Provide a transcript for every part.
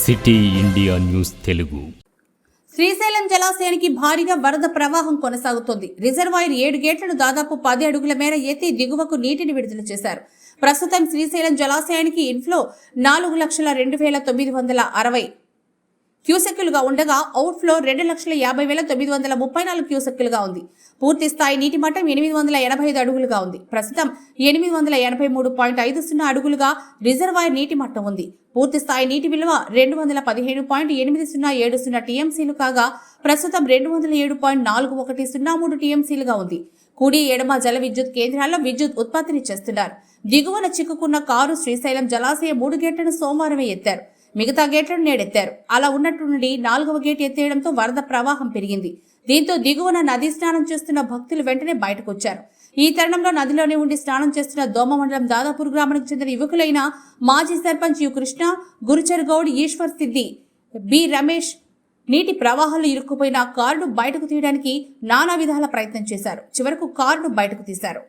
City India news Telugu. Srisailam జలాశయానికి భారీగా వరద ప్రవాహం కొనసాగుతోంది. రిజర్వాయర్ 7 గేట్లను దాదాపు 10 అడుగుల మేర ఎత్తి దిగువకు నీటిని విడుదల చేశారు. ప్రస్తుతం శ్రీశైలం జలాశయానికి ఇన్ఫ్లో 4,02,960 క్యూసెక్కులుగా ఉండగా అవుట్ఫ్లో 2,50,934 క్యూసెక్కులుగా ఉంది. పూర్తి స్థాయి నీటి మట్టం 885 అడుగులుగా ఉంది. ప్రస్తుతం 883.50 అడుగులుగా రిజర్వాయర్ నీటి మట్టం ఉంది. పూర్తి స్థాయి నీటి విలువ 215.8070 టీఎంసీలు కాగా ప్రస్తుతం 207.4103 టీఎంసీలుగా ఉంది. కుడి ఎడమ జల విద్యుత్ కేంద్రాల్లో విద్యుత్ ఉత్పత్తిని చేస్తున్నారు. దిగువన చిక్కుకున్న కారు శ్రీశైలం జలాశయ 3 గేట్లను సోమవారమే ఎత్తారు. మిగతా గేట్లను నేడెత్తారు. అలా ఉన్నట్టు నుండి 4వ గేట్ ఎత్తేయడంతో వరద ప్రవాహం పెరిగింది. దీంతో దిగువన నదీ స్నానం చేస్తున్న భక్తులు వెంటనే బయటకు వచ్చారు. ఈ తరుణంలో నదిలోనే ఉండి స్నానం చేస్తున్న దోమ మండలం దాదాపూర్ గ్రామానికి చెందిన యువకులైన మాజీ సర్పంచ్ యు కృష్ణ, గురుచర్ గౌడ్, ఈశ్వర్ సిద్ది, బి రమేష్ నీటి ప్రవాహాల్లో ఇరుక్కుపోయిన కారును బయటకు తీయడానికి నానా విధాల ప్రయత్నం చేశారు. చివరకు కారును బయటకు తీశారు.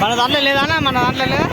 మన దాంట్లో లేదా? మన దాంట్లో లేదా?